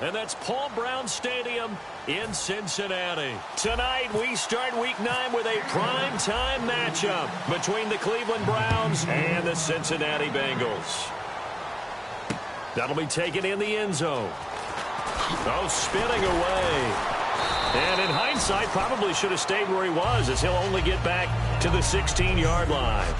And that's Paul Brown Stadium in Cincinnati. Tonight, we start Week 9 with a primetime matchup between the Cleveland Browns and the Cincinnati Bengals. That'll be taken in the end zone. Oh, spinning away. And in hindsight, probably should have stayed where he was, as he'll only get back to the 16-yard line.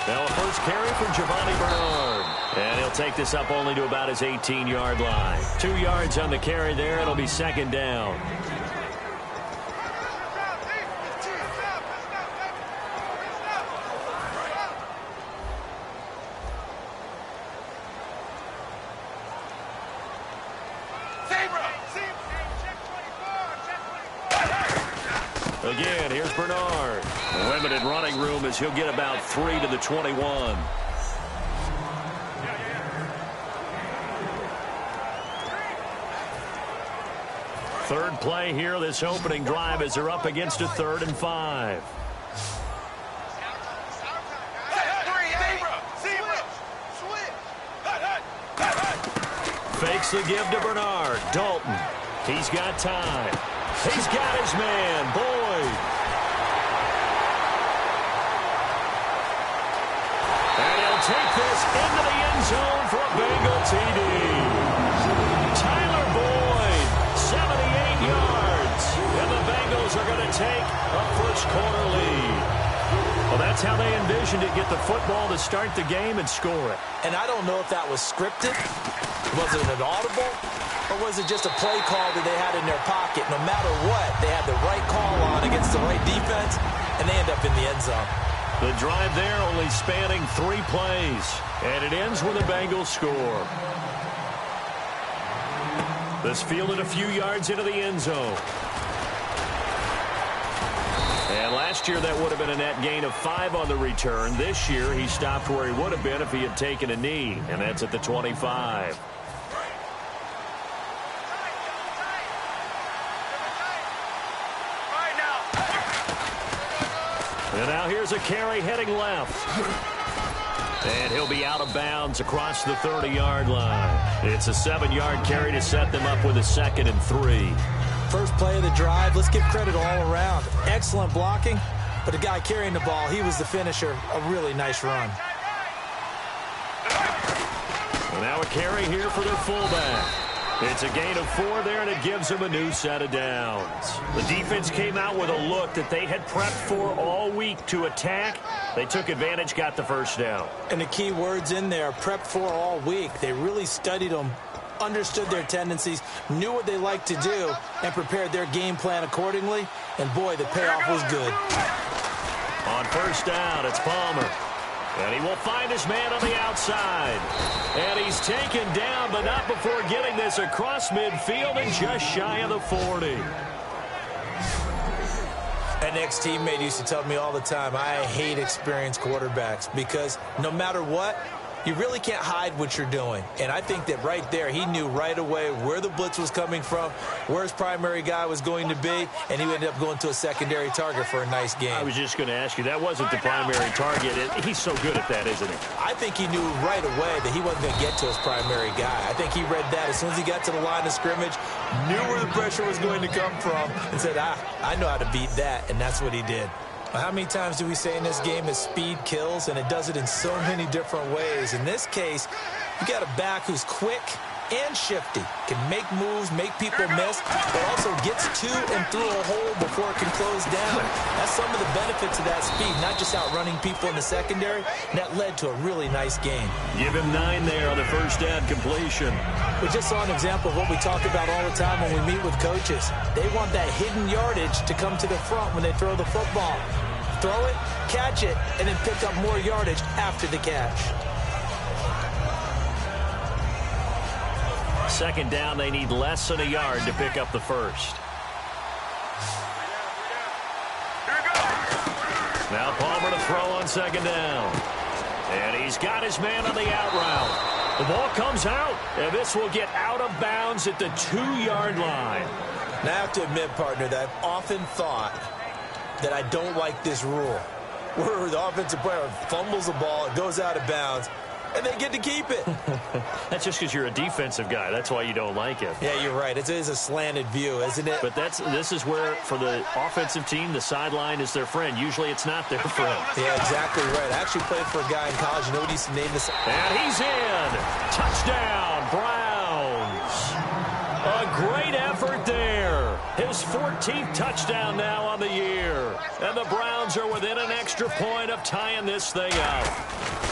Now a first carry for Giovanni Bernard. And he'll take this up only to about his 18-yard line. 2 yards on the carry there. It'll be second down. Again, here's Bernard. Limited running room as he'll get about 3 to the 21. Third play here, this opening drive, as they're up against a 3rd and 5. Fakes the give to Bernard. Dalton. He's got time. He's got his man, Boyd. And he'll take this into the end zone for a Bengal TD. Tyler Boyd, 78 yards. And the Bengals are going to take a first-quarter lead. Well, that's how they envisioned it, get the football to start the game and score it. And I don't know if that was scripted. Was it an audible? Or was it just a play call that they had in their pocket? No matter what, they had the right call on against the right defense, and they end up in the end zone. The drive there only spanning 3 plays, and it ends with a Bengals score. This fielded a few yards into the end zone. And last year, that would have been a net gain of 5 on the return. This year, he stopped where he would have been if he had taken a knee, and that's at the 25. And now here's a carry heading left. And he'll be out of bounds across the 30-yard line. It's a 7-yard carry to set them up with a 2nd and 3. First play of the drive, let's give credit all around. Excellent blocking, but the guy carrying the ball, he was the finisher. A really nice run. And now a carry here for their fullback. It's a gain of 4 there, and it gives them a new set of downs. The defense came out with a look that they had prepped for all week to attack. They took advantage, got the first down. And the key words in there, prepped for all week. They really studied them, understood their tendencies, knew what they liked to do, and prepared their game plan accordingly. And, boy, the payoff was good. On first down, it's Palmer. And he will find his man on the outside. And he's taken down, but not before getting this across midfield and just shy of the 40. An ex-teammate used to tell me all the time, I hate experienced quarterbacks because no matter what, you really can't hide what you're doing. And I think that right there, he knew right away where the blitz was coming from, where his primary guy was going to be, and he ended up going to a secondary target for a nice game. I was just going to ask you, that wasn't the primary target. He's so good at that, isn't he? I think he knew right away that he wasn't going to get to his primary guy. I think he read that as soon as he got to the line of scrimmage, knew where the pressure was going to come from, and said, I know how to beat that, and that's what he did. How many times do we say in this game that speed kills, and it does it in so many different ways? In this case, you got a back who's quick and shifty, can make moves, make people miss, but also gets to and through a hole before it can close down. That's some of the benefits of that speed, not just outrunning people in the secondary, and that led to a really nice game. Give him 9 there on the first down completion. We just saw an example of what we talk about all the time when we meet with coaches. They want that hidden yardage to come to the front when they throw the football. Throw it, catch it, and then pick up more yardage after the catch. Second down, they need less than a yard to pick up the first. Now Palmer to throw on second down. And he's got his man on the out route. The ball comes out, and this will get out of bounds at the 2-yard line. Now, I have to admit, partner, that I've often thought that I don't like this rule, where the offensive player fumbles the ball, it goes out of bounds, and they get to keep it. That's just because you're a defensive guy. That's why you don't like it. Yeah, you're right. It is a slanted view, isn't it? But this is where, for the offensive team, the sideline is their friend. Usually it's not their friend. Yeah, exactly right. I actually played for a guy in college. You know what he used to name this? And he's in. Touchdown, Browns. A great effort there. His 14th touchdown now on the year. And the Browns are within an extra point of tying this thing up.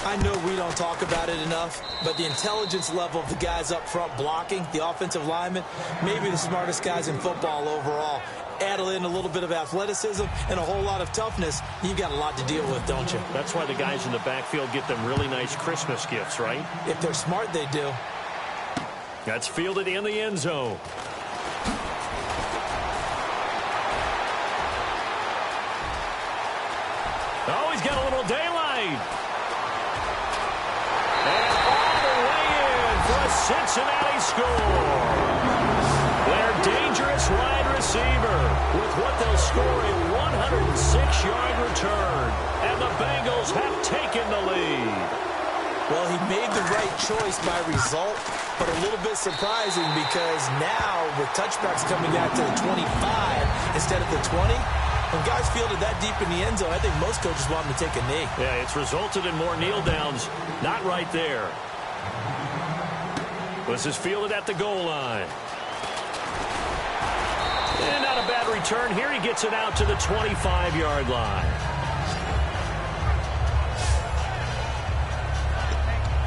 I know we don't talk about it enough, but the intelligence level of the guys up front blocking, the offensive linemen, maybe the smartest guys in football overall. Add in a little bit of athleticism and a whole lot of toughness, you've got a lot to deal with, don't you? That's why the guys in the backfield get them really nice Christmas gifts, right? If they're smart, they do. That's fielded in the end zone. Oh, he's got a little daylight. And all the way in for a Cincinnati score. Their dangerous wide receiver with what they'll score a 106-yard return. And the Bengals have taken the lead. Well, he made the right choice by result, but a little bit surprising because now with touchbacks coming out to the 25 instead of the 20, when guys fielded that deep in the end zone, I think most coaches want them to take a knee. Yeah, it's resulted in more kneel downs. Not right there. This is fielded at the goal line. And not a bad return here. He gets it out to the 25-yard line.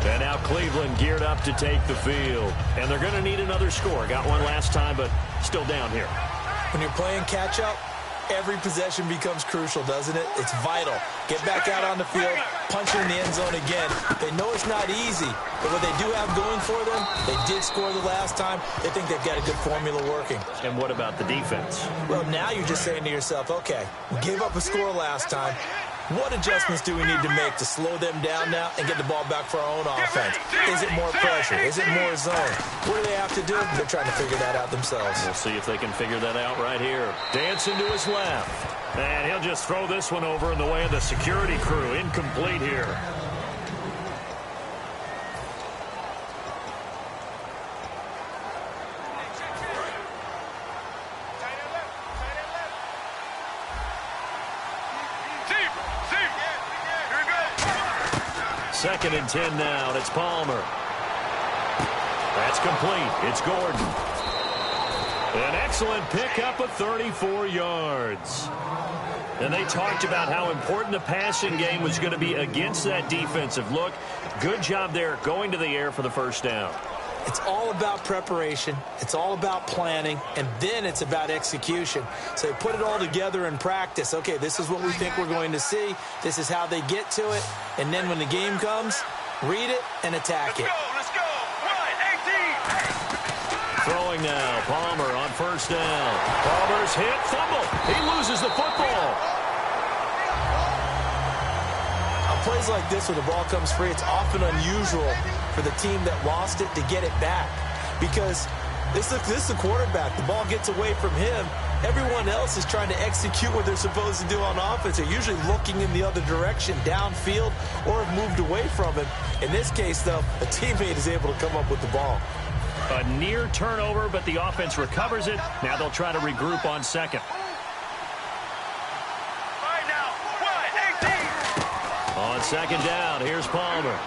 And now Cleveland geared up to take the field. And they're going to need another score. Got one last time, but still down here. When you're playing catch-up, every possession becomes crucial, doesn't it? It's vital. Get back out on the field, punch in the end zone again. They know it's not easy, but what they do have going for them, they did score the last time. They think they've got a good formula working. And what about the defense? Well, now you're just saying to yourself, okay, we gave up a score last time. What adjustments do we need to make to slow them down now and get the ball back for our own offense? Is it more pressure? Is it more zone? What do they have to do? They're trying to figure that out themselves. We'll see if they can figure that out right here. Dancing to his left. And he'll just throw this one over in the way of the security crew. Incomplete here. Second and 10 now, and it's Palmer. That's complete. It's Gordon. An excellent pickup of 34 yards. And they talked about how important the passing game was going to be against that defensive look. Good job there going to the air for the first down. It's all about preparation. It's all about planning, and then it's about execution. So they put it all together in practice. Okay, this is what we think we're going to see. This is how they get to it. And then when the game comes, read it and attack it. Let's go. 1-18. Throwing now, Palmer on first down. Palmer's hit, fumble. He loses the football. On plays like this, when the ball comes free, it's often unusual for the team that lost it to get it back. Because this is the quarterback. The ball gets away from him. Everyone else is trying to execute what they're supposed to do on offense. They're usually looking in the other direction, downfield, or have moved away from him. In this case, though, a teammate is able to come up with the ball. A near turnover, but the offense recovers it. Now they'll try to regroup on second. Right now, 1-18. On second down, here's Palmer.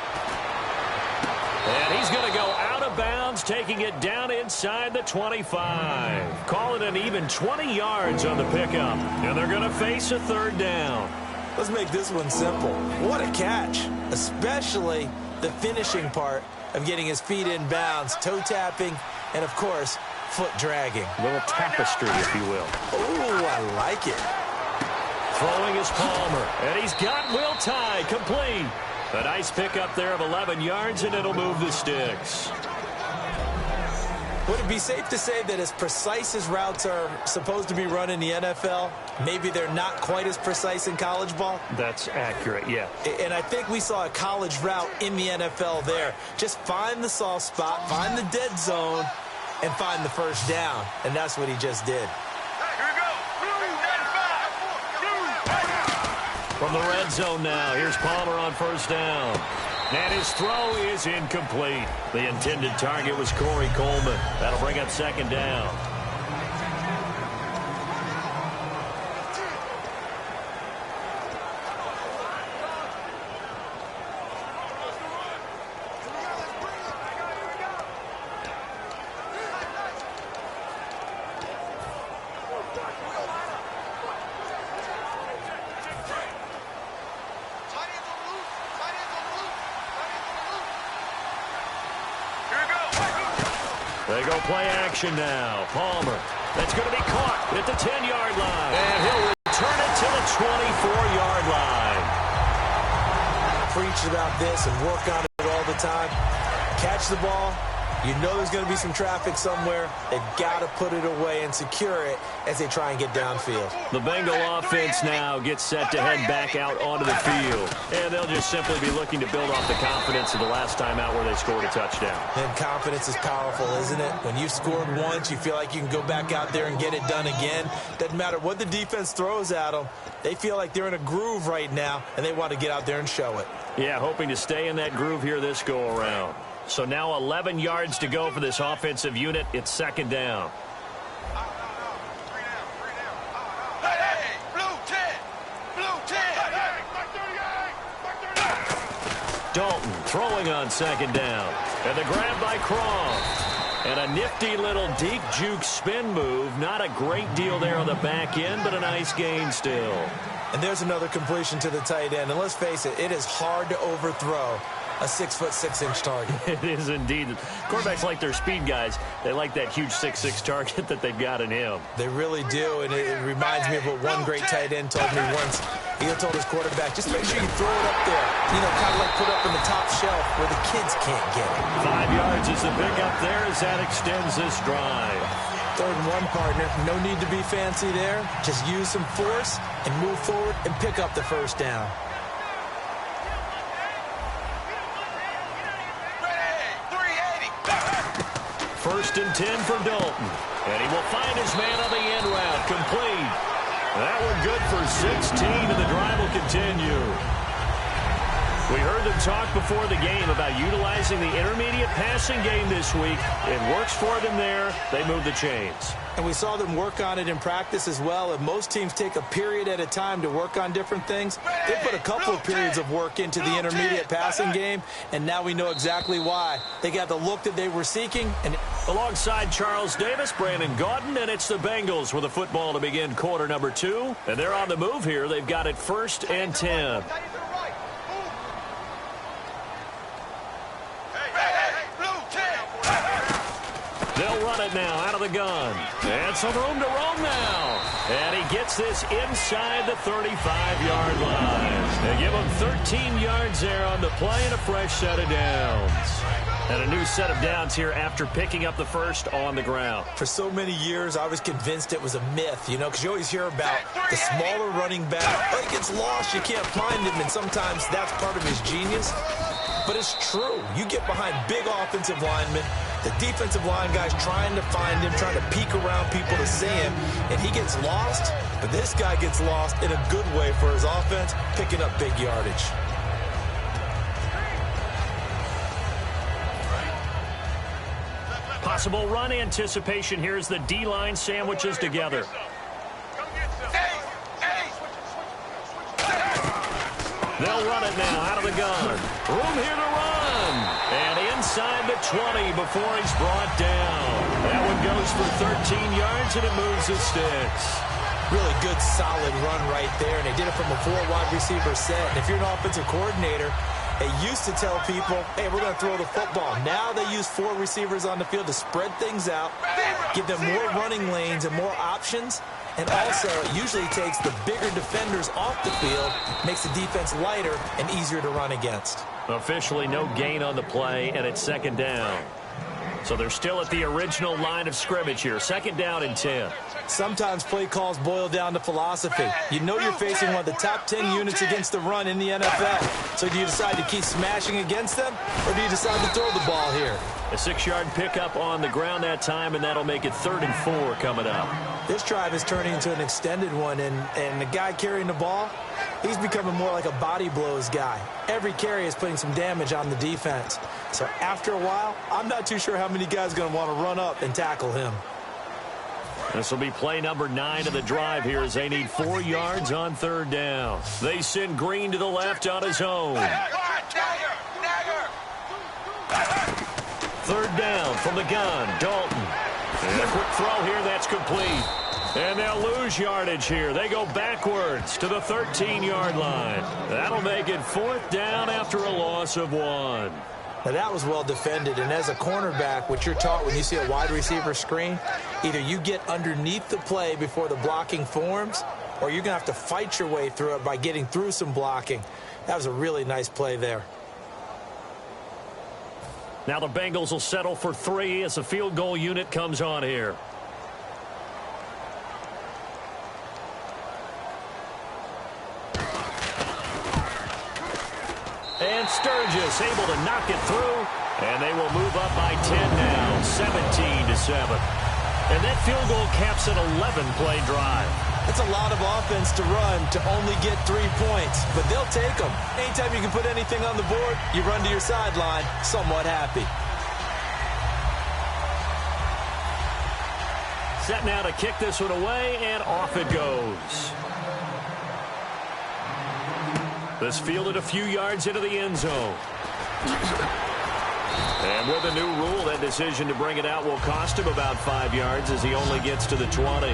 And he's going to go out of bounds, taking it down inside the 25. Call it an even 20 yards on the pickup. And they're going to face a third down. Let's make this one simple. What a catch, especially the finishing part of getting his feet in bounds, toe tapping, and, of course, foot dragging. A little tapestry, if you will. Ooh, I like it. Throwing is Palmer, and he's got Will Tye complete. A nice pickup there of 11 yards, and it'll move the sticks. Would it be safe to say that as precise as routes are supposed to be run in the NFL, maybe they're not quite as precise in college ball? That's accurate, yeah. And I think we saw a college route in the NFL there. Just find the soft spot, find the dead zone, and find the first down. And that's what he just did. From the red zone now, here's Palmer on first down. And his throw is incomplete. The intended target was Corey Coleman. That'll bring up second down. They go play action now. Palmer. That's going to be caught at the 10-yard line. And he'll return it to the 24-yard line. Preach about this and work on it all the time. Catch the ball. You know there's going to be some traffic somewhere. They've got to put it away and secure it as they try and get downfield. The Bengal offense now gets set to head back out onto the field. And they'll just simply be looking to build off the confidence of the last time out where they scored a touchdown. And confidence is powerful, isn't it? When you've scored once, you feel like you can go back out there and get it done again. Doesn't matter what the defense throws at them. They feel like they're in a groove right now, and they want to get out there and show it. Yeah, hoping to stay in that groove here this go-around. So now 11 yards to go for this offensive unit. It's second down. Dalton throwing on second down. And the grab by Croft. And a nifty little deep juke spin move. Not a great deal there on the back end, but a nice gain still. And there's another completion to the tight end. And let's face it, it is hard to overthrow a 6'6" target. It is indeed. Quarterbacks like their speed guys. They like that huge 6'6" target that they've got in him. They really do, and it reminds me of what one great tight end told me once. He told his quarterback, just make sure you throw it up there. You know, kind of like put up in the top shelf where the kids can't get it. 5 yards is the pickup there as that extends this drive. 3rd and 1, partner. No need to be fancy there. Just use some force and move forward and pick up the first down. First and 10 for Dalton. And he will find his man on the end route. Complete. That one good for 16, and the drive will continue. We heard them talk before the game about utilizing the intermediate passing game this week. It works for them there. They move the chains. And we saw them work on it in practice as well. And most teams take a period at a time to work on different things. They put a couple of periods of work into the intermediate passing game, and now we know exactly why. They got the look that they were seeking. And alongside Charles Davis, Brandon Gaudin, and it's the Bengals with the football to begin quarter number 2. And they're on the move here. They've got it 1st and 10. They'll run it now out of the gun. And some room to roam now. And he gets this inside the 35-yard line. They give him 13 yards there on the play and a fresh set of downs. And a new set of downs here after picking up the first on the ground. For so many years, I was convinced it was a myth, you know, because you always hear about the smaller running back. Oh, he gets lost, you can't find him, and sometimes that's part of his genius. But it's true. You get behind big offensive linemen, the defensive line guys trying to find him, trying to peek around people to see him, and he gets lost. But this guy gets lost in a good way for his offense, picking up big yardage. Possible run anticipation here as the D-line sandwiches together. They'll run it now out of the gun. Room here to run. And inside the 20 before he's brought down. That one goes for 13 yards, and it moves the sticks. Really good, solid run right there, and they did it from a 4-wide receiver set. And if you're an offensive coordinator, they used to tell people, hey, we're going to throw the football. Now they use 4 receivers on the field to spread things out, give them more running lanes and more options. And also, it usually takes the bigger defenders off the field, makes the defense lighter and easier to run against. Officially no gain on the play, and it's second down. So they're still at the original line of scrimmage here. 2nd down and 10. Sometimes play calls boil down to philosophy. You know you're facing one of the top 10 units against the run in the NFL. So do you decide to keep smashing against them, or do you decide to throw the ball here? A 6-yard pickup on the ground that time, and that'll make it 3rd and 4 coming up. This drive is turning into an extended one, and the guy carrying the ball, he's becoming more like a body blows guy. Every carry is putting some damage on the defense. So after a while, I'm not too sure how many guys are going to want to run up and tackle him. This will be play number 9 of the drive here as they need 4 yards on 3rd down. They send Green to the left on his own. 3rd down from the gun, Dalton. And a quick throw here, that's complete. And they'll lose yardage here. They go backwards to the 13-yard line. That'll make it 4th down after a loss of 1. Now, that was well defended, and as a cornerback, what you're taught when you see a wide receiver screen, either you get underneath the play before the blocking forms, or you're going to have to fight your way through it by getting through some blocking. That was a really nice play there. Now the Bengals will settle for 3 as the field goal unit comes on here. And Sturgis able to knock it through, and they will move up by 10 now, 17-7. And that field goal caps an 11-play drive. That's a lot of offense to run to only get 3 points, but they'll take them. Anytime you can put anything on the board, you run to your sideline somewhat happy. Set now to kick this one away, and off it goes. This fielded a few yards into the end zone. And with a new rule, that decision to bring it out will cost him about 5 yards as he only gets to the 20.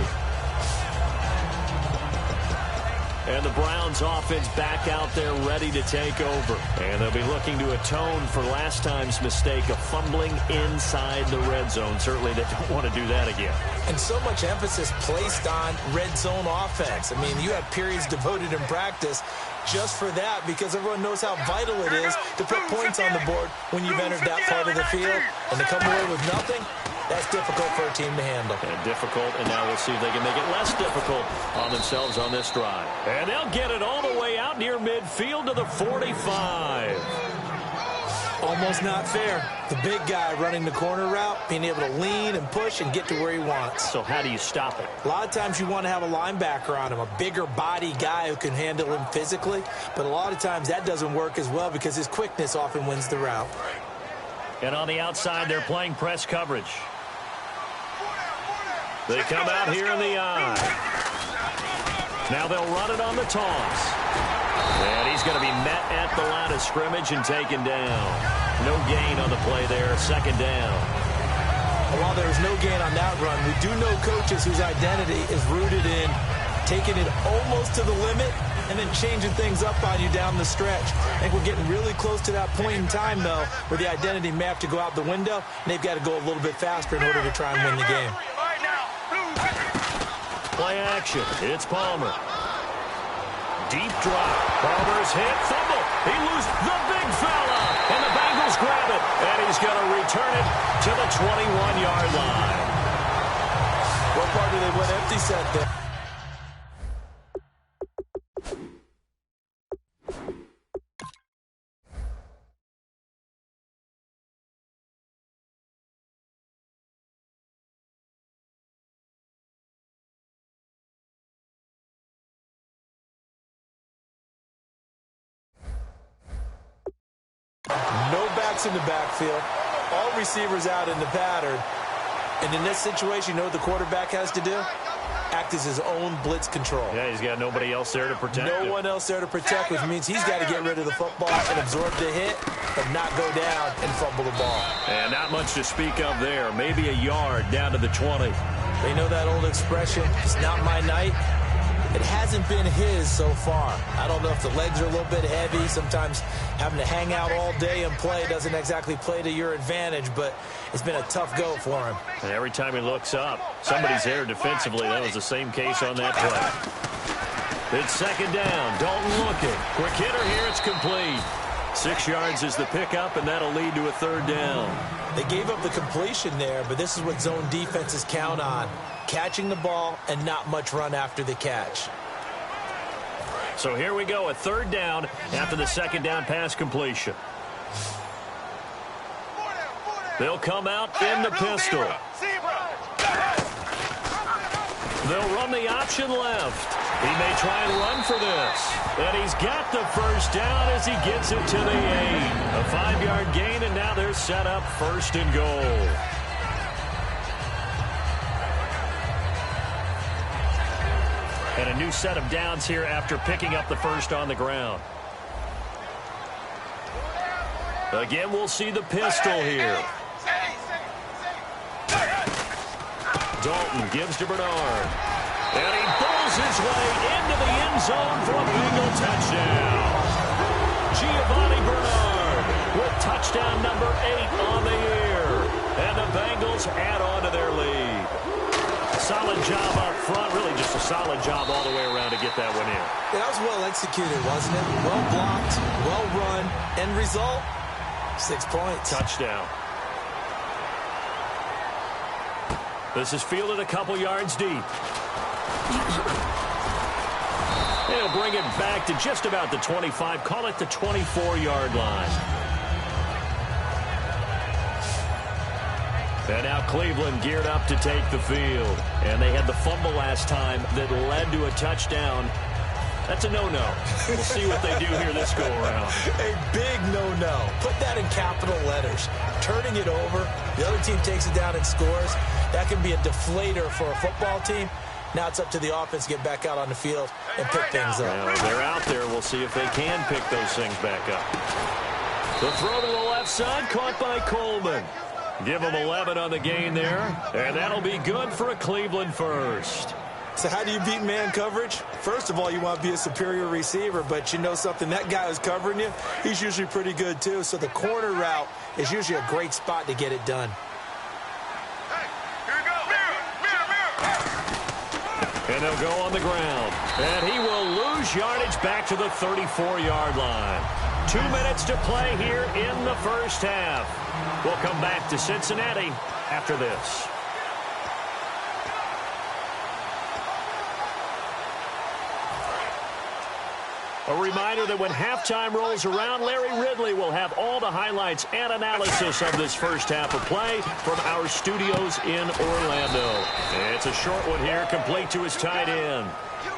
And the Browns offense back out there ready to take over. And they'll be looking to atone for last time's mistake of fumbling inside the red zone. Certainly they don't want to do that again. And so much emphasis placed on red zone offense. I mean, you have periods devoted in practice just for that because everyone knows how vital it is to put points on the board when you've entered that part of the field. And to come away with nothing, that's difficult for a team to handle. And difficult, and now we'll see if they can make it less difficult on themselves on this drive. And they'll get it all the way out near midfield to the 45. Almost not fair. The big guy running the corner route, being able to lean and push and get to where he wants. So how do you stop it? A lot of times you want to have a linebacker on him, a bigger body guy who can handle him physically. But a lot of times that doesn't work as well because his quickness often wins the route. And on the outside, they're playing press coverage. They come out here in the eye. Now they'll run it on the toss. And he's going to be met at the line of scrimmage and taken down. No gain on the play there, 2nd down. While there's no gain on that run, we do know coaches whose identity is rooted in taking it almost to the limit and then changing things up on you down the stretch. I think we're getting really close to that point in time, though, where the identity may have to go out the window, and they've got to go a little bit faster in order to try and win the game. Play action. It's Palmer. Deep drop. Palmer's hit. Fumble. He loses the big fella. And the Bengals grab it. And he's going to return it to the 21-yard line. What part do they went empty set there? No backs in the backfield. All receivers out in the pattern. And in this situation, you know what the quarterback has to do? Act as his own blitz control. Yeah, he's got nobody else there to protect him. No one else there to protect, which means he's got to get rid of the football and absorb the hit, but not go down and fumble the ball. And not much to speak of there. Maybe a yard down to the 20. They know that old expression, it's not my night. It hasn't been his so far. I don't know if the legs are a little bit heavy. Sometimes having to hang out all day and play doesn't exactly play to your advantage, but it's been a tough go for him. And every time he looks up, somebody's there defensively. That was the same case on that play. It's 2nd down. Dalton looking. Quick hitter here. It's complete. 6 yards is the pickup, and that'll lead to a 3rd down. They gave up the completion there, but this is what zone defenses count on. Catching the ball and not much run after the catch. So here we go, a 3rd down after the 2nd down pass completion. They'll come out in the pistol. They'll run the option left. He may try and run for this. And he's got the 1st down as he gets it to the 8. A 5-yard gain, and now they're set up 1st and goal. And a new set of downs here after picking up the 1st on the ground. Again, we'll see the pistol here. Dalton gives to Bernard. And he pulls his way into the end zone for a Bengal touchdown. Giovanni Bernard with touchdown number 8 on the year. And the Bengals add on to their lead. Solid job up front. Really just a solid job all the way around to get that one in. Yeah, that was well executed, wasn't it? Well blocked, well run. End result, 6 points. Touchdown. This is fielded a couple yards deep. They'll bring it back to just about the 25. Call it the 24-yard line. And now Cleveland geared up to take the field. And they had the fumble last time that led to a touchdown. That's a no-no. We'll see what they do here this go-around. A big no-no. Put that in capital letters. Turning it over, the other team takes it down and scores. That can be a deflator for a football team. Now it's up to the offense to get back out on the field and pick things up. Now, they're out there. We'll see if they can pick those things back up. The throw to the left side, caught by Coleman. Give them 11 on the gain there, and that'll be good for a Cleveland 1st. So how do you beat man coverage? First of all, you want to be a superior receiver, but you know something, that guy who's covering you, he's usually pretty good too. So the corner route is usually a great spot to get it done. And they'll go on the ground. And he will lose yardage back to the 34-yard line. 2 minutes to play here in the 1st half. We'll come back to Cincinnati after this. A reminder that when halftime rolls around, Larry Ridley will have all the highlights and analysis of this 1st half of play from our studios in Orlando. It's a short one here, complete to his tight end.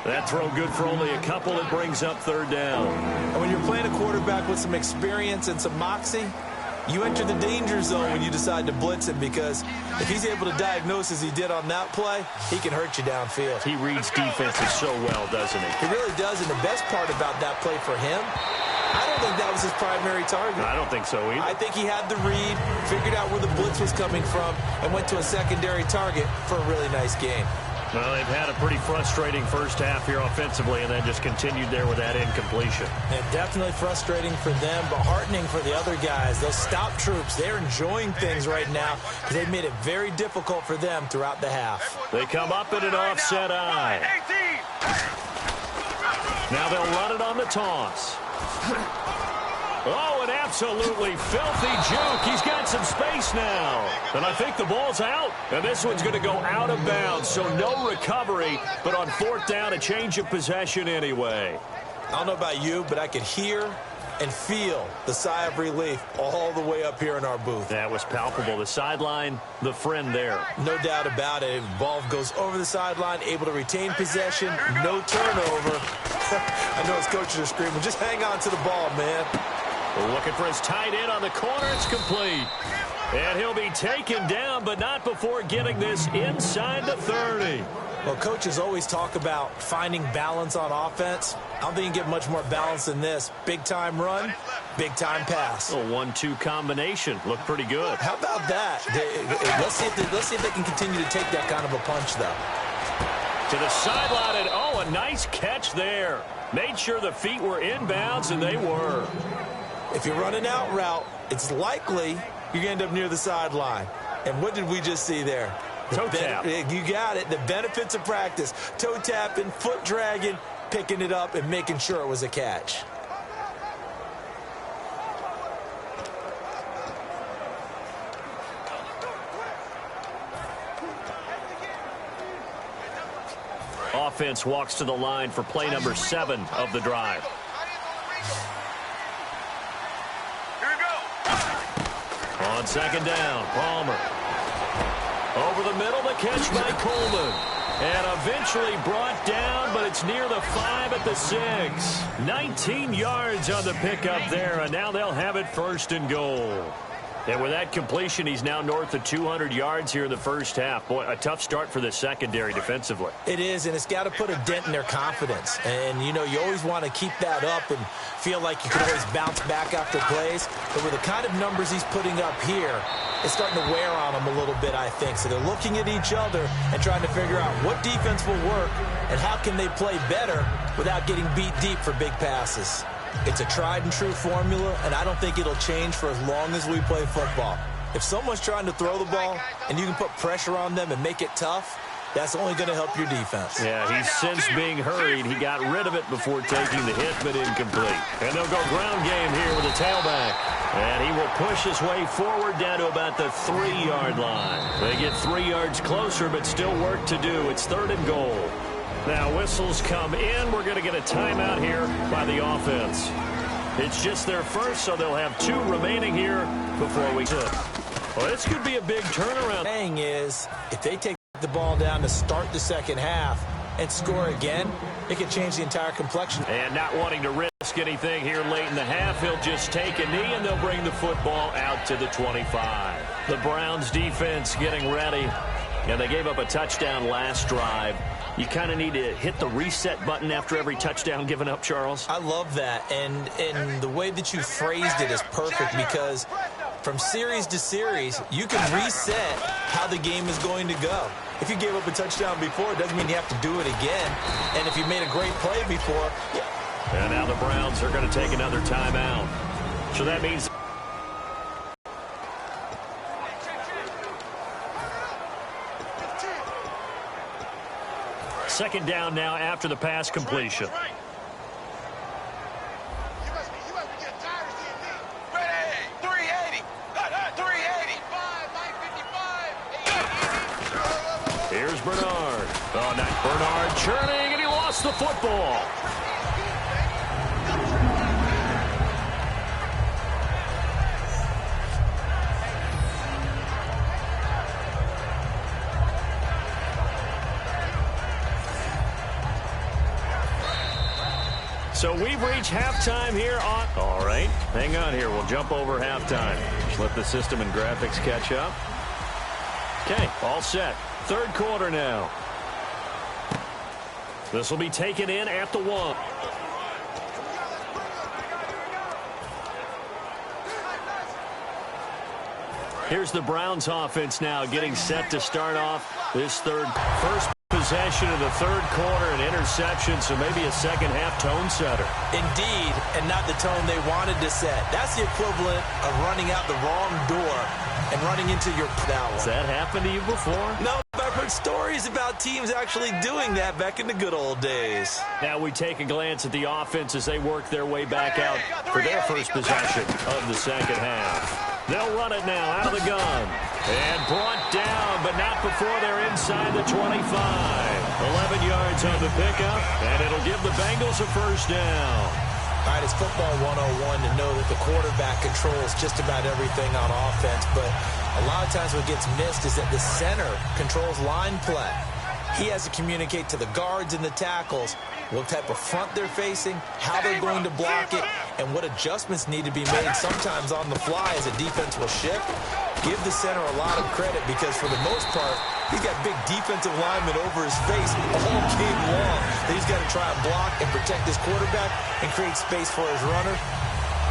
That throw good for only a couple. It brings up 3rd down. And when you're playing a quarterback with some experience and some moxie, you enter the danger zone when you decide to blitz him, because if he's able to diagnose as he did on that play, he can hurt you downfield. He reads defenses so well, doesn't he? He really does, and the best part about that play for him, I don't think that was his primary target. I don't think so either. I think he had the read, figured out where the blitz was coming from, and went to a secondary target for a really nice game. Well, they've had a pretty frustrating 1st half here offensively, and then just continued there with that incompletion. Yeah, definitely frustrating for them, but heartening for the other guys. Those stop troops, they're enjoying things right now because they've made it very difficult for them throughout the half. They come up in an offset eye. Now they'll run it on the toss. Oh, an absolutely filthy juke. He's got some space now. And I think the ball's out. And this one's going to go out of bounds, so no recovery. But on 4th down, a change of possession anyway. I don't know about you, but I could hear and feel the sigh of relief all the way up here in our booth. That was palpable. The sideline, the friend there. No doubt about it. Ball goes over the sideline, able to retain possession, no turnover. I know his coaches are screaming, just hang on to the ball, man. Looking for his tight end on the corner. It's complete. And he'll be taken down, but not before getting this inside the 30. Well, coaches always talk about finding balance on offense. I don't think you can get much more balance than this. Big-time run, big-time pass. A 1-2 combination. Looked pretty good. How about that? Let's see if they can continue to take that kind of a punch, though. To the sideline, and oh, a nice catch there. Made sure the feet were inbounds, and they were. If you run an out route, it's likely you're going to end up near the sideline. And what did we just see there? Toe tap. You got it. The benefits of practice. Toe tapping, foot dragging, picking it up, and making sure it was a catch. offense walks to the line for play number 7 of the drive. Here we go. On second down, Palmer. Over the middle, the catch by Coleman. And eventually brought down, but it's near the 5 at the 6. 19 yards on the pickup there, and now they'll have it 1st and goal. And with that completion, he's now north of 200 yards here in the first half. Boy, a tough start for the secondary defensively. It is, and it's got to put a dent in their confidence. And, you know, you always want to keep that up and feel like you can always bounce back after plays. But with the kind of numbers he's putting up here, it's starting to wear on them a little bit, I think. So they're looking at each other and trying to figure out what defense will work and how can they play better without getting beat deep for big passes. It's a tried-and-true formula, and I don't think it'll change for as long as we play football. If someone's trying to throw the ball and you can put pressure on them and make it tough, that's only going to help your defense. Yeah, he's since being hurried. He got rid of it before taking the hit, but incomplete. And they'll go ground game here with a tailback. And he will push his way forward down to about the 3-yard line. They get 3 yards closer, but still work to do. It's 3rd and goal. Now whistles come in. We're going to get a timeout here by the offense. It's just their first, so they'll have 2 remaining here before we hit. Well, this could be a big turnaround. The thing is, if they take the ball down to start the second half and score again, it could change the entire complexion. And not wanting to risk anything here late in the half, he'll just take a knee, and they'll bring the football out to the 25. The Browns defense getting ready, and they gave up a touchdown last drive. You kind of need to hit the reset button after every touchdown given up, Charles. I love that, and the way that you phrased it is perfect because from series to series, you can reset how the game is going to go. If you gave up a touchdown before, it doesn't mean you have to do it again. And if you made a great play before, yeah. And now the Browns are going to take another timeout. So that means second down now after the pass completion. Here's Bernard. Oh, not Bernard churning, and he lost the football. So we've reached halftime here on... All right, hang on here. We'll jump over halftime. Just let the system and graphics catch up. Okay, all set. 3rd quarter now. This will be taken in at the 1. Here's the Browns offense now getting set to start off this first possession of the 3rd quarter, an interception, so maybe a second-half tone setter. Indeed, and not the tone they wanted to set. That's the equivalent of running out the wrong door and running into your... Has that happened to you before? No, but I've heard stories about teams actually doing that back in the good old days. Now we take a glance at the offense as they work their way back out for their first possession of the second half. They'll run it now out of the gun. And brought down, but not before they're inside the 25. 11 yards on the pickup, and it'll give the Bengals a first down. All right, it's football 101 to know that the quarterback controls just about everything on offense, but a lot of times what gets missed is that the center controls line play. He has to communicate to the guards and the tackles what type of front they're facing, how they're going to block it, and what adjustments need to be made sometimes on the fly as a defense will shift. Give the center a lot of credit because for the most part, he's got big defensive linemen over his face all game long. He's got to try and block and protect his quarterback and create space for his runner.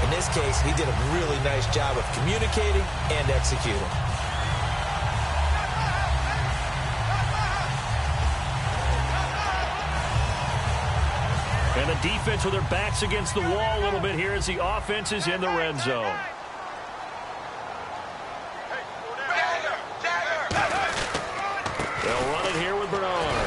In this case, he did a really nice job of communicating and executing. And the defense with their backs against the wall a little bit here as the offense is in the red zone. They'll run it here with Bernard.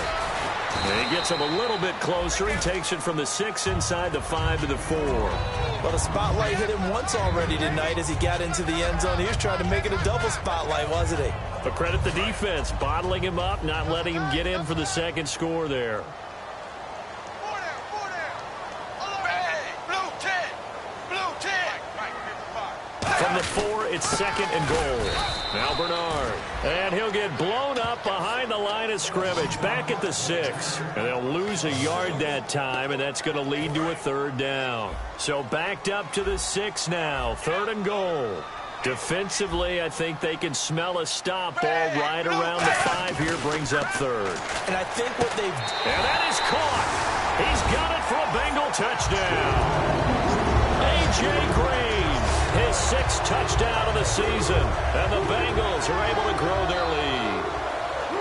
And he gets him a little bit closer. He takes it from the 6 inside the 5 to the 4. Well, the spotlight hit him once already tonight as he got into the end zone. He was trying to make it a double spotlight, wasn't he? But credit the defense, bottling him up, not letting him get in for the second score there. From the 4, it's 2nd and goal. Now Bernard. And he'll get blown up behind the line of scrimmage. Back at the 6. And they'll lose a yard that time, and that's going to lead to a 3rd down. So backed up to the 6 now. 3rd and goal. Defensively, I think they can smell a stop ball right around the 5 here. Brings up 3rd. And I think what they've... And that is caught. He's got it for a Bengal touchdown. A.J. Green. His 6th touchdown of the season. And the Bengals are able to grow their lead.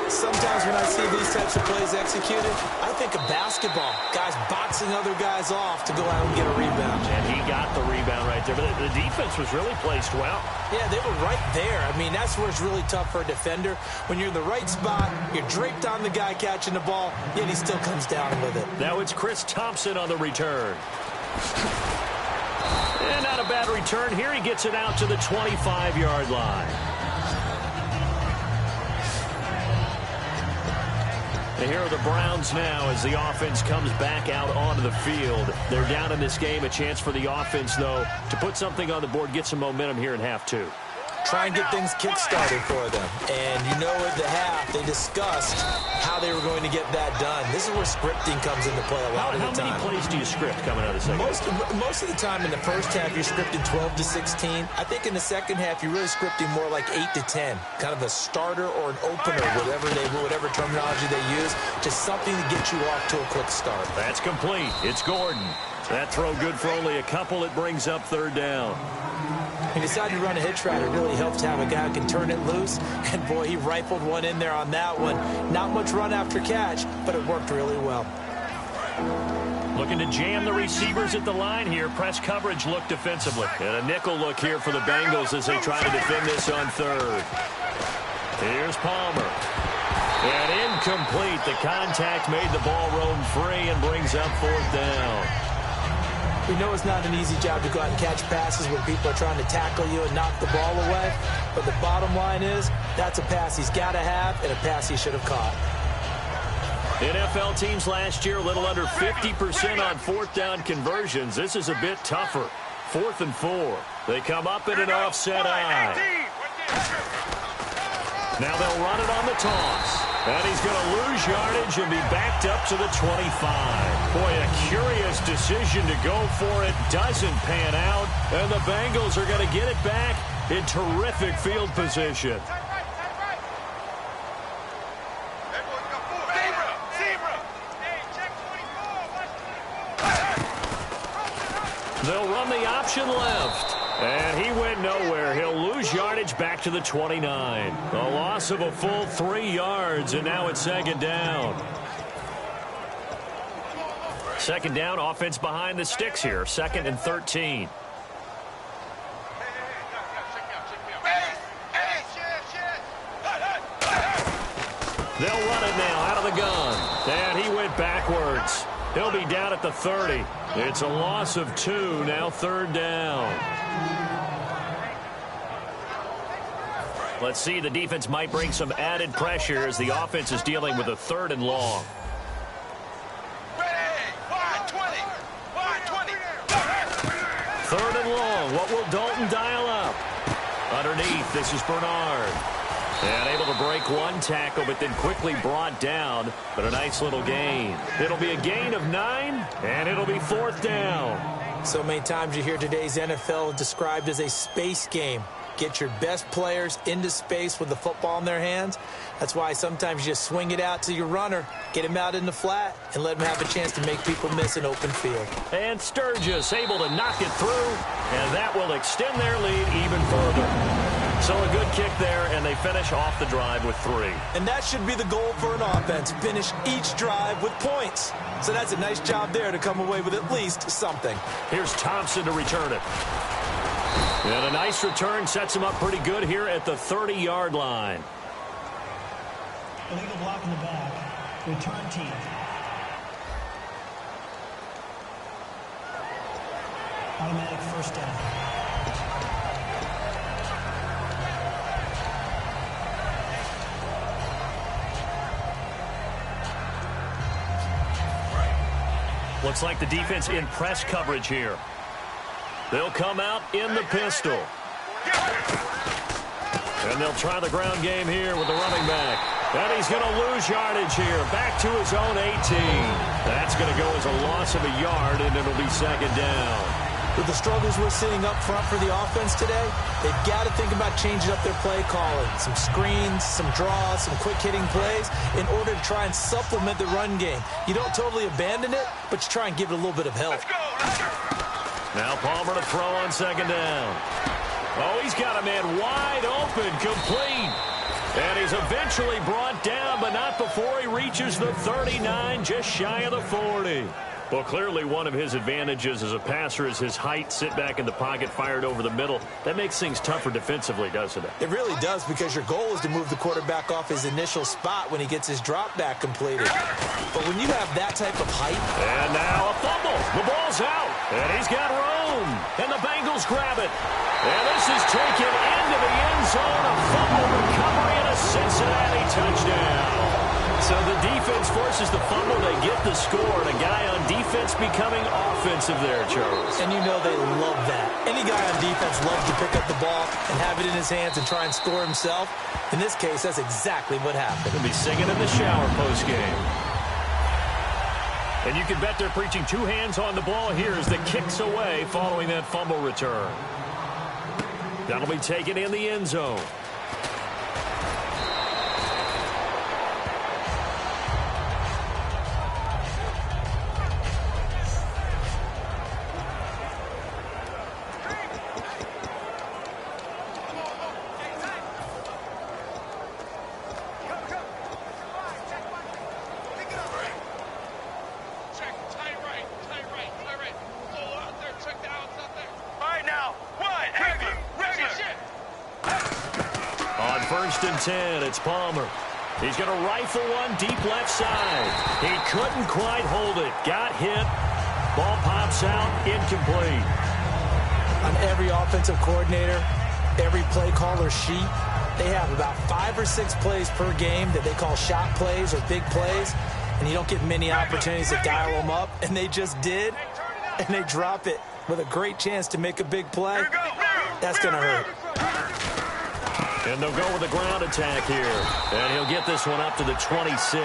Sometimes when I see these types of plays executed, I think of basketball. Guys boxing other guys off to go out and get a rebound. And he got the rebound right there. But the defense was really placed well. Yeah, they were right there. I mean, that's where it's really tough for a defender. When you're in the right spot, you're draped on the guy catching the ball, yet he still comes down with it. Now it's Chris Thompson on the return. And not a bad return. Here he gets it out to the 25-yard line. And here are the Browns now as the offense comes back out onto the field. They're down in this game. A chance for the offense, though, to put something on the board, get some momentum here in half 2. Try and get things kick-started for them. And you know at the half, they discussed how they were going to get that done. This is where scripting comes into play a lot of the time. How many plays do you script coming out of the second half? Most of the time in the first half, you're scripting 12 to 16. I think in the second half, you're really scripting more like 8 to 10. Kind of a starter or an opener, whatever terminology they use. Just something to get you off to a quick start. That's complete. It's Gordon. That throw good for only a couple. It brings up 3rd down. He decided to run a hitch route. It really helped to have a guy who can turn it loose. And, boy, he rifled one in there on that one. Not much run after catch, but it worked really well. Looking to jam the receivers at the line here. Press coverage look defensively. And a nickel look here for the Bengals as they try to defend this on 3rd. Here's Palmer. And incomplete. The contact made the ball roam free and brings up 4th down. We know it's not an easy job to go out and catch passes when people are trying to tackle you and knock the ball away. But the bottom line is, that's a pass he's got to have and a pass he should have caught. NFL teams last year, a little under 50% on 4th down conversions. This is a bit tougher. 4th and 4. They come up in an offset eye. Now they'll run it on the toss. And he's going to lose yardage and be backed up to the 25. Boy, a curious decision to go for it. Doesn't pan out. And the Bengals are going to get it back in terrific field position. They'll run the option left. And he went nowhere. He'll lose yardage back to the 29. A loss of a full 3 yards, and now it's 2nd down. 2nd down, offense behind the sticks here. 2nd and 13. They'll run it now out of the gun. And he went backwards. He'll be down at the 30. It's a loss of 2, now 3rd down. Let's see, the defense might bring some added pressure as the offense is dealing with a 3rd and long. 3rd and long. What will Dalton dial up? Underneath, this is Bernard. And able to break one tackle, but then quickly brought down. But a nice little gain. It'll be a gain of 9, and it'll be 4th down. So many times you hear today's NFL described as a space game. Get your best players into space with the football in their hands. That's why sometimes you just swing it out to your runner, get him out in the flat, and let him have a chance to make people miss an open field. And Sturgis able to knock it through, and that will extend their lead even further. So a good kick there, and they finish off the drive with 3. And that should be the goal for an offense, finish each drive with points. So that's a nice job there to come away with at least something. Here's Thompson to return it. And a nice return sets him up pretty good here at the 30-yard line. Illegal block in the back. Return team. Automatic 1st down. Looks like the defense in press coverage here. They'll come out in the pistol. And they'll try the ground game here with the running back. And he's going to lose yardage here. Back to his own 18. That's going to go as a loss of a yard, and it'll be second down. With the struggles we're seeing up front for the offense today, they've got to think about changing up their play calling. Some screens, some draws, some quick-hitting plays in order to try and supplement the run game. You don't totally abandon it, but you try and give it a little bit of help. Now Palmer to throw on second down. Oh, he's got a man wide open, complete. And he's eventually brought down, but not before he reaches the 39, just shy of the 40. Well, clearly one of his advantages as a passer is his height. Sit back in the pocket, fired over the middle. That makes things tougher defensively, doesn't it? It really does, because your goal is to move the quarterback off his initial spot when he gets his drop back completed. But when you have that type of height... And now a fumble. The ball's out. And he's got room. And the Bengals grab it. And this is taken into the end zone. A fumble recovery and a Cincinnati touchdown. So the defense forces the fumble. They get the score. And a guy on defense becoming offensive there, Charles. And you know they love that. Any guy on defense loves to pick up the ball and have it in his hands and try and score himself. In this case, that's exactly what happened. He'll be singing in the shower post-game. And you can bet they're preaching two hands on the ball here as the kicks away following that fumble return. That'll be taken in the end zone. First and 10, it's Palmer. He's going to rifle one deep left side. He couldn't quite hold it. Got hit. Ball pops out, incomplete. On every offensive coordinator, every play caller sheet, they have about 5 or 6 plays per game that they call shot plays or big plays, and you don't get many opportunities to dial them up, and they just did, and they drop it with a great chance to make a big play. That's going to hurt. And they'll go with a ground attack here. And he'll get this one up to the 26.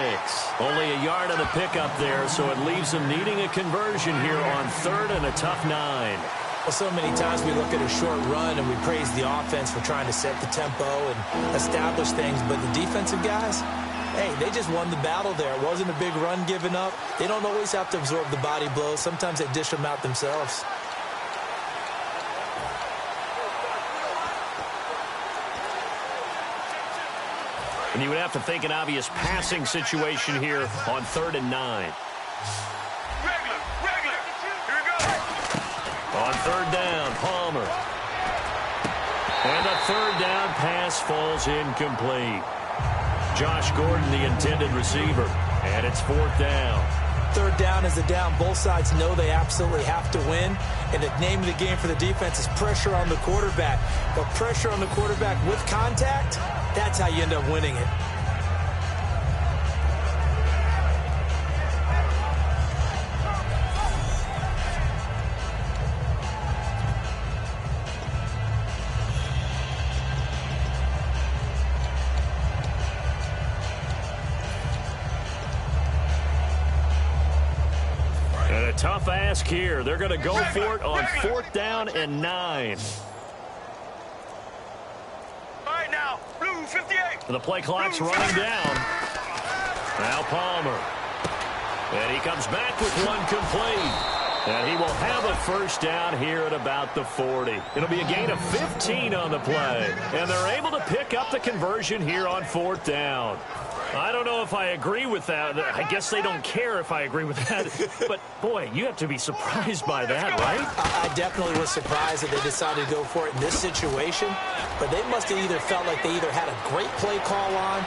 Only a yard on the pickup there, so it leaves them needing a conversion here on third and a tough 9. Well, so many times we look at a short run and we praise the offense for trying to set the tempo and establish things. But the defensive guys, hey, they just won the battle there. It wasn't a big run given up. They don't always have to absorb the body blows. Sometimes they dish them out themselves. And you would have to think an obvious passing situation here on third and 9. Regular. Here we go. On third down, Palmer. And the third down pass falls incomplete. Josh Gordon, the intended receiver. And it's fourth down. Third down is the down both sides know they absolutely have to win. And the name of the game for the defense is pressure on the quarterback. But pressure on the quarterback with contact, that's how you end up winning it. And a tough ask here. They're going to go for it on fourth down and 9. Blue 58. The play clock's running down. Now Palmer. And he comes back with one complete. And he will have a first down here at about the 40. It'll be a gain of 15 on the play. And they're able to pick up the conversion here on fourth down. I don't know if I agree with that. I guess they don't care if I agree with that. But, boy, you have to be surprised by that, right? I definitely was surprised that they decided to go for it in this situation. But they must have either felt like they either had a great play call on.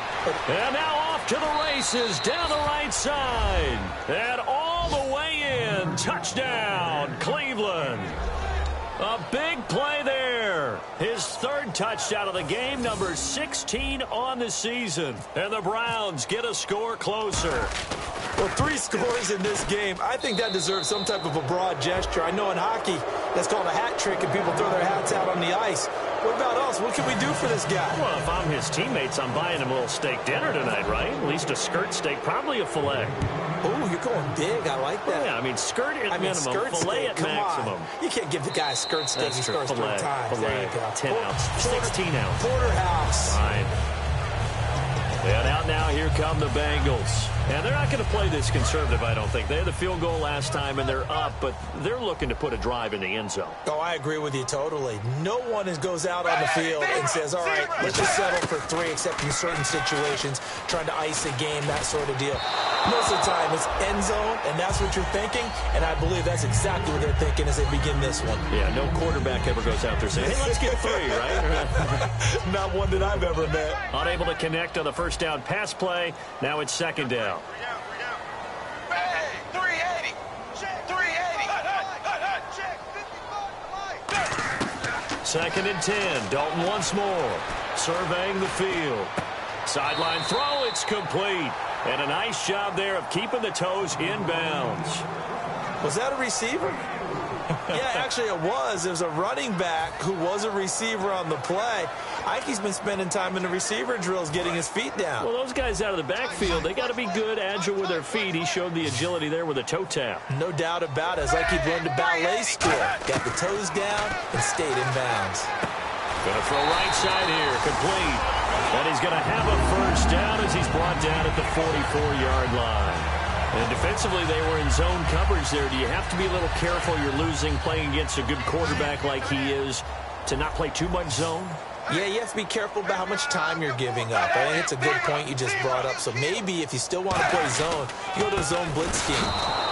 And now off to the races down the right side. And all the way in. Touchdown, Cleveland. A big play there. His third touchdown of the game, number 16 on the season. And the Browns get a score closer. Well, 3 scores in this game. I think that deserves some type of a broad gesture. I know in hockey, that's called a hat trick, and people throw their hats out on the ice. What about us? What can we do for this guy? Well, if I'm his teammates, I'm buying him a little steak dinner tonight, right? At least a skirt steak, probably a filet. Oh, you're going big. I like that. Well, yeah, I mean, skirt at minimum, skirt filet steak, at come maximum. On. You can't give the guy a skirt steak. That's He true. scores 3 times. Filet, There you go. 10 ounce, 16 ounce. Porterhouse. Fine. And out now, here come the Bengals. And they're not going to play this conservative, I don't think. They had the field goal last time, and they're up, but they're looking to put a drive in the end zone. Oh, I agree with you totally. No one goes out on the field and says, all right, let's just settle for 3, except in certain situations, trying to ice a game, that sort of deal. Most of the time, it's end zone, and that's what you're thinking, and I believe that's exactly what they're thinking as they begin this one. Yeah, no quarterback ever goes out there saying, hey, let's get 3, right? Not one that I've ever met. Unable to connect on the first down pass play. Now it's second down. Hey, 380. Check. 380. Check. 55 to life. Second and 10. Dalton once more. Surveying the field. Sideline throw. It's complete. And a nice job there of keeping the toes in bounds. Was that a receiver? Yeah, actually it was. There's a running back who was a receiver on the play. Ike's been spending time in the receiver drills getting his feet down. Well, those guys out of the backfield, they got to be good, agile with their feet. He showed the agility there with a toe tap. No doubt about it. It's like he'd learned a ballet school. Got the toes down and stayed in bounds. Going to throw right side here, complete. And he's going to have a first down as he's brought down at the 44-yard line. And defensively, they were in zone coverage there. Do you have to be a little careful? You're losing, playing against a good quarterback like he is, to not play too much zone? Yeah, you have to be careful about how much time you're giving up. I think it's a good point you just brought up. So maybe if you still want to play zone, you go to a zone blitz scheme.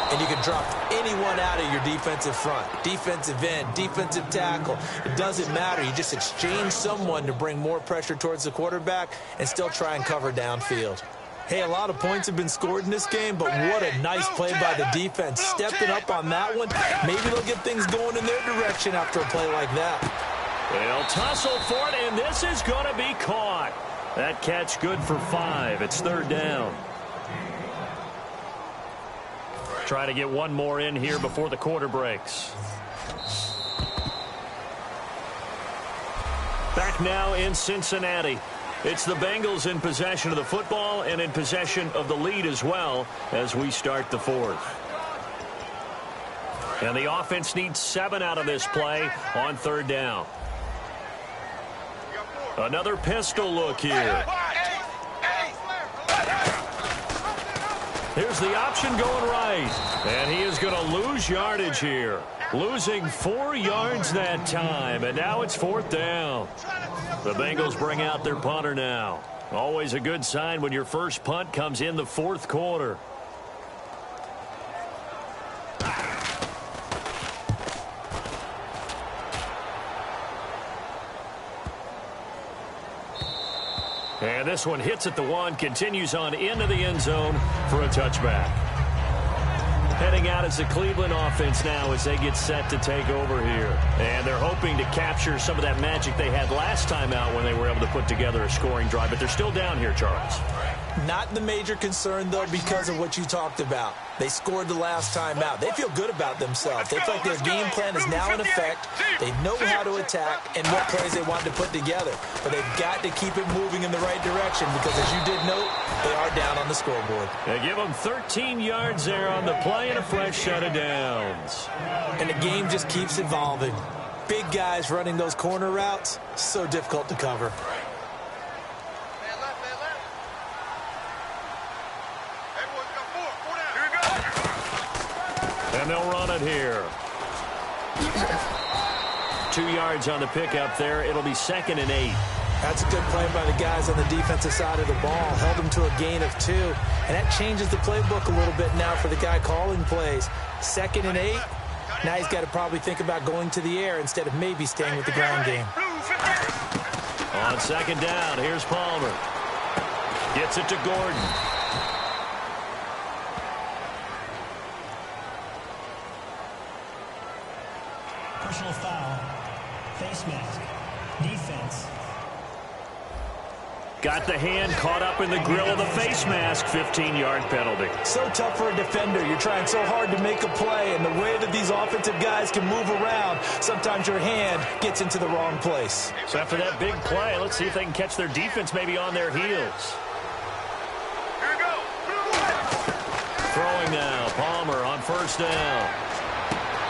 And you can drop anyone out of your defensive front. Defensive end, defensive tackle. It doesn't matter. You just exchange someone to bring more pressure towards the quarterback and still try and cover downfield. Hey, a lot of points have been scored in this game, but what a nice play by the defense. Stepping up on that one. Maybe they'll get things going in their direction after a play like that. They'll tussle for it, and this is going to be caught. That catch good for 5. It's third down. Try to get one more in here before the quarter breaks. Back now in Cincinnati. It's the Bengals in possession of the football and in possession of the lead as well as we start the fourth. And the offense needs 7 out of this play on third down. Another pistol look here. Here's the option going right. And he is going to lose yardage here. Losing 4 yards that time. And now it's fourth down. The Bengals bring out their punter now. Always a good sign when your first punt comes in the fourth quarter. And this one hits at the 1, continues on into the end zone for a touchback. Heading out as the Cleveland offense now as they get set to take over here. And they're hoping to capture some of that magic they had last time out when they were able to put together a scoring drive. But they're still down here, Charles. Not the major concern, though, because of what you talked about. They scored the last time out. They feel good about themselves. They feel like their game plan is now in effect. They know how to attack and what plays they want to put together. But they've got to keep it moving in the right direction because, as you did note, they are down on the scoreboard. They give them 13 yards there on the play and a fresh set of downs. And the game just keeps evolving. Big guys running those corner routes, so difficult to cover. And they'll run it here. 2 yards on the pickup there. It'll be 2nd and 8. That's a good play by the guys on the defensive side of the ball. Held them to a gain of 2. And that changes the playbook a little bit now for the guy calling plays. 2nd and 8. Now he's got to probably think about going to the air instead of maybe staying with the ground game. On second down, here's Palmer. Gets it to Gordon. Personal foul. Face mask. Defense. Got the hand caught up in the grill of the face mask. 15-yard penalty. So tough for a defender. You're trying so hard to make a play, and the way that these offensive guys can move around, sometimes your hand gets into the wrong place. So after that big play, let's see if they can catch their defense maybe on their heels. Here we go. Throwing now. Palmer on first down.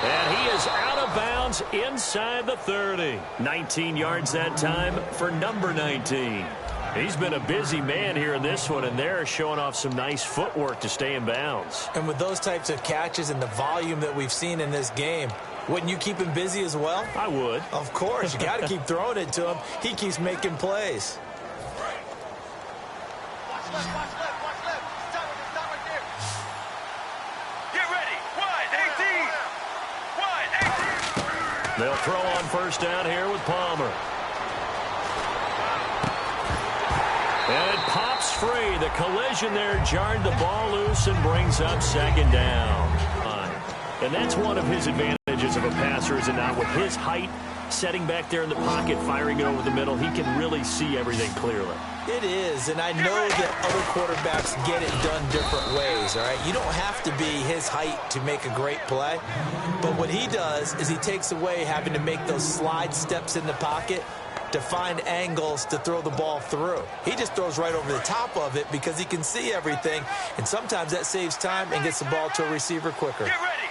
And he is out of bounds inside the 30. 19 yards that time for number 19. He's been a busy man here in this one, and they're showing off some nice footwork to stay in bounds. And with those types of catches and the volume that we've seen in this game, wouldn't you keep him busy as well? I would. Of course. You got to keep throwing it to him. He keeps making plays. Watch left, watch left, watch left. Stop right there. Get ready. Wide 18. Wide 18. They'll throw on first down here with Palmer. And it pops free. The collision there jarred the ball loose and brings up second down. And that's one of his advantages of a passer, is it not? With his height, setting back there in the pocket, firing it over the middle, he can really see everything clearly. It is, and I know that other quarterbacks get it done different ways, all right? You don't have to be his height to make a great play, but what he does is he takes away having to make those slide steps in the pocket to find angles to throw the ball through. He just throws right over the top of it because he can see everything, and sometimes that saves time and gets the ball to a receiver quicker. Get ready.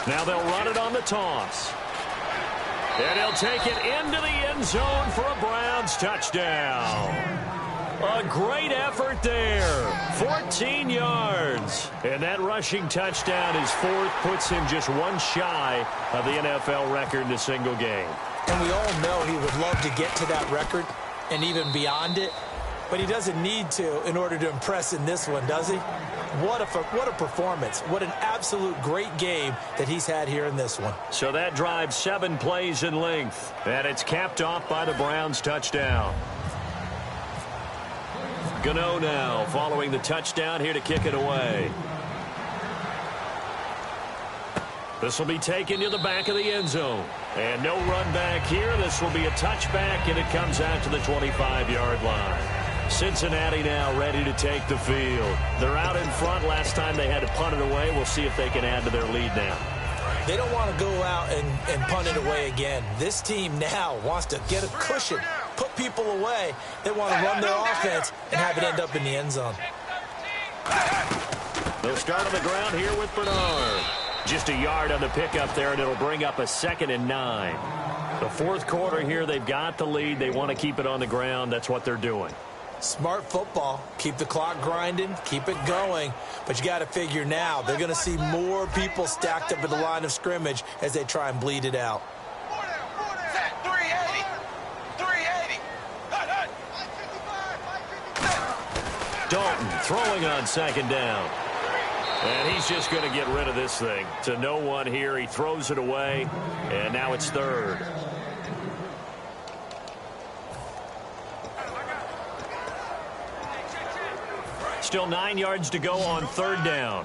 Now they'll run it on the toss. And he'll take it into the end zone for a Browns touchdown. A great effort there. 14 yards. And that rushing touchdown, his fourth, puts him just one shy of the NFL record in a single game. And we all know he would love to get to that record and even beyond it, but he doesn't need to in order to impress in this one, does he? What a performance. What an absolute great game that he's had here in this one. So that drives 7 plays in length, and it's capped off by the Browns touchdown. Gano now following the touchdown here to kick it away. This will be taken to the back of the end zone. And no run back here. This will be a touchback, and it comes out to the 25-yard line. Cincinnati now ready to take the field. They're out in front. Last time they had to punt it away. We'll see if they can add to their lead now. They don't want to go out and punt it away again. This team now wants to get a cushion, put people away. They want to run their offense and have it end up in the end zone. They'll start on the ground here with Bernard. Just a yard on the pickup there, and it'll bring up a 2nd and 9. The fourth quarter here, they've got the lead. They want to keep it on the ground. That's what they're doing. Smart football. Keep the clock grinding. Keep it going. But you got to figure now they're going to see more people stacked up at the line of scrimmage as they try and bleed it out. 380. 380. Dalton throwing on second down. And he's just going to get rid of this thing. To no one here. He throws it away. And now it's 3rd. Still 9 yards to go on 3rd down.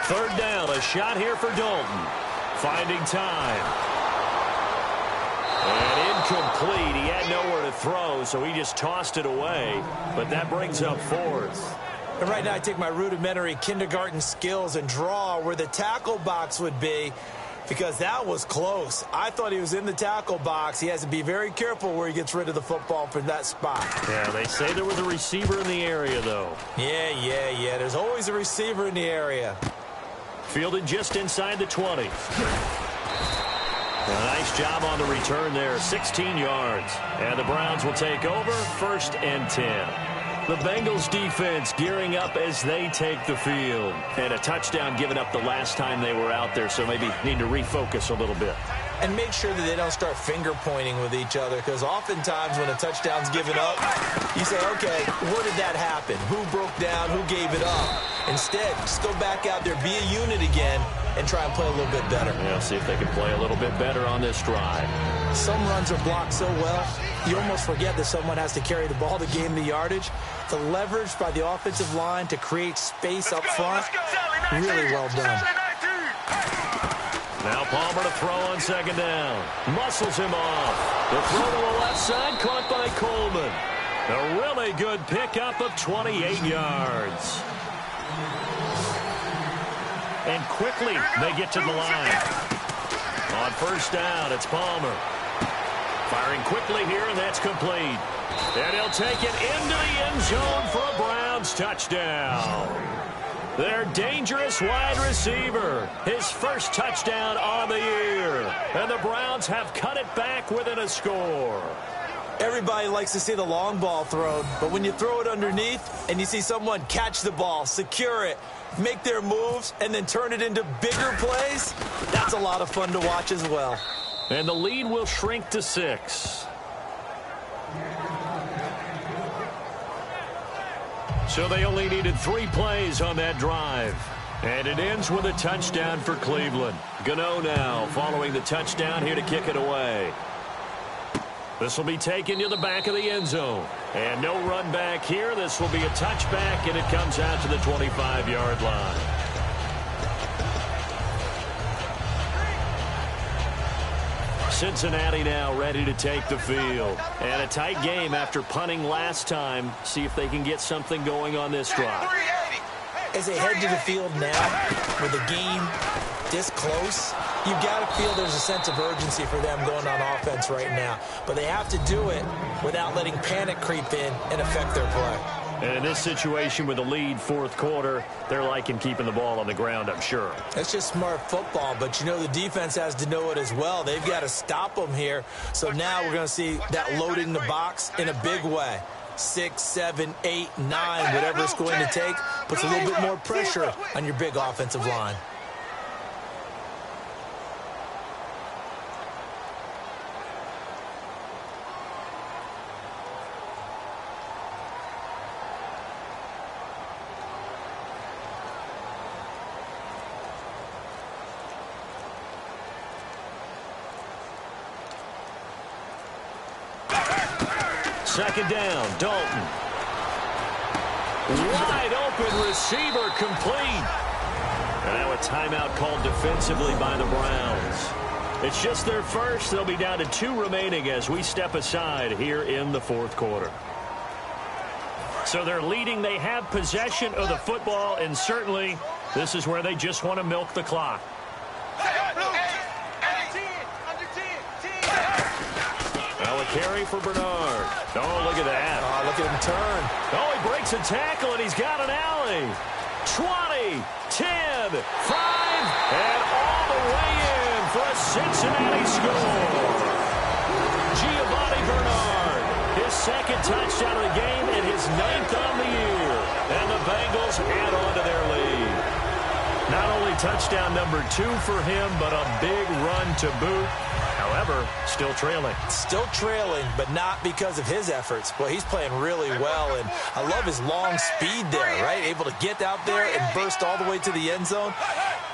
Third down, a shot here for Dalton. Finding time. And incomplete. He had nowhere to throw, so he just tossed it away. But that brings up 4th. And right now I take my rudimentary kindergarten skills and draw where the tackle box would be, because that was close. I thought he was in the tackle box. He has to be very careful where he gets rid of the football from that spot. Yeah, they say there was a receiver in the area, though. Yeah. There's always a receiver in the area. Fielded just inside the 20. A nice job on the return there, 16 yards. And the Browns will take over, 1st and 10. The Bengals defense gearing up as they take the field. And a touchdown given up the last time they were out there, so maybe need to refocus a little bit. And make sure that they don't start finger pointing with each other, because oftentimes when a touchdown's given up, you say, okay, where did that happen? Who broke down? Who gave it up? Instead, just go back out there, be a unit again, and try and play a little bit better. Yeah, see if they can play a little bit better on this drive. Some runs are blocked so well, you almost forget that someone has to carry the ball to gain the yardage. The leverage by the offensive line to create space up front, really well done. Now Palmer to throw on second down. Muscles him off. The throw to the left side caught by Coleman. A really good pickup of 28 yards. And quickly they get to the line. On first down, it's Palmer. Firing quickly here, and that's complete. And he'll take it into the end zone for a Browns touchdown. Their dangerous wide receiver, his first touchdown on the year. And the Browns have cut it back within a score. Everybody likes to see the long ball thrown, but when you throw it underneath and you see someone catch the ball, secure it, make their moves, and then turn it into bigger plays, that's a lot of fun to watch as well. And the lead will shrink to 6. So they only needed 3 plays on that drive. And it ends with a touchdown for Cleveland. Gano now following the touchdown here to kick it away. This will be taken to the back of the end zone. And no run back here. This will be a touchback, and it comes out to the 25-yard line. Cincinnati now ready to take the field. And a tight game after punting last time. See if they can get something going on this drive. As they head to the field now, with the game this close, you've got to feel there's a sense of urgency for them going on offense right now. But they have to do it without letting panic creep in and affect their play. And in this situation with the lead fourth quarter, they're liking keeping the ball on the ground, I'm sure. That's just smart football, but you know the defense has to know it as well. They've got to stop them here. So now we're going to see that loading the box in a big way. 6, 7, 8, 9, whatever it's going to take, puts a little bit more pressure on your big offensive line. Second down, Dalton. Wide open receiver complete. And now a timeout called defensively by the Browns. It's just their first. They'll be down to 2 remaining as we step aside here in the fourth quarter. So they're leading. They have possession of the football, and certainly this is where they just want to milk the clock. Now a carry for Bernard. Oh, look at that. Oh, look at him turn. Oh, he breaks a tackle, and he's got an alley. 20, 10, 5, and all the way in for a Cincinnati score. Giovanni Bernard, his second touchdown of the game and his 9th on the year. And the Bengals add on to their lead. Not only touchdown number 2 for him, but a big run to boot. However, still trailing. Still trailing, but not because of his efforts. Well, he's playing really well, and I love his long speed there, right? Able to get out there and burst all the way to the end zone,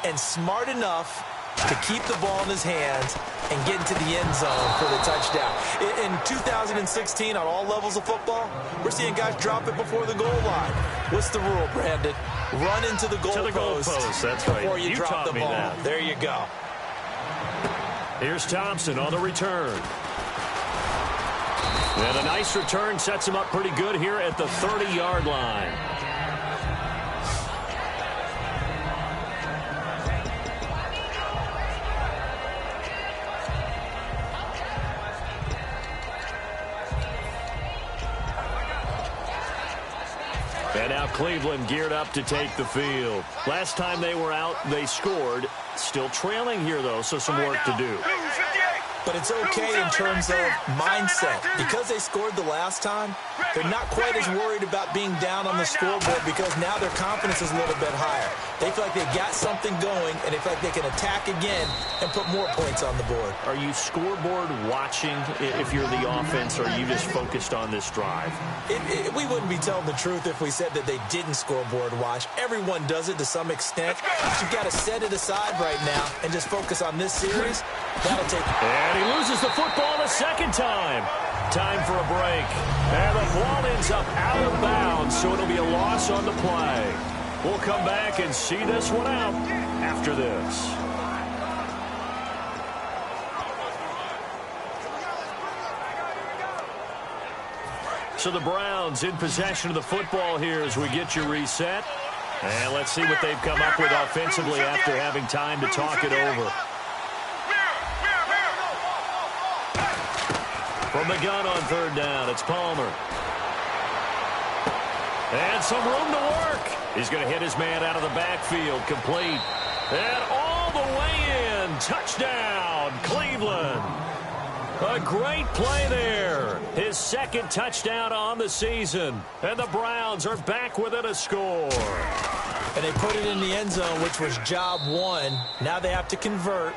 and smart enough to keep the ball in his hands and get into the end zone for the touchdown. In 2016, on all levels of football, we're seeing guys drop it before the goal line. What's the rule, Brandon? Run into the goalpost. That's right. Before you drop the ball. That. There you go. Here's Thompson on the return. And a nice return sets him up pretty good here at the 30-yard line. And now Cleveland geared up to take the field. Last time they were out, they scored. Still trailing here, though, so some work to do. But it's okay in terms of mindset. Because they scored the last time, they're not quite as worried about being down on the scoreboard because now their confidence is a little bit higher. They feel like they've got something going, and they feel like they can attack again and put more points on the board. Are you scoreboard watching if you're the offense, or are you just focused on this drive? We wouldn't be telling the truth if we said that they didn't scoreboard watch. Everyone does it to some extent. But you've got to set it aside right now and just focus on this series. That'll take it. And he loses the football a second time. Time for a break. And the ball ends up out of bounds, so it'll be a loss on the play. We'll come back and see this one out after this. So the Browns in possession of the football here as we get you reset. And let's see what they've come up with offensively after having time to talk it over. From the gun on third down, it's Palmer. And some room to work. He's going to hit his man out of the backfield, complete. And all the way in, touchdown, Cleveland. A great play there. His second touchdown on the season. And the Browns are back within a score. And they put it in the end zone, which was job one. Now they have to convert.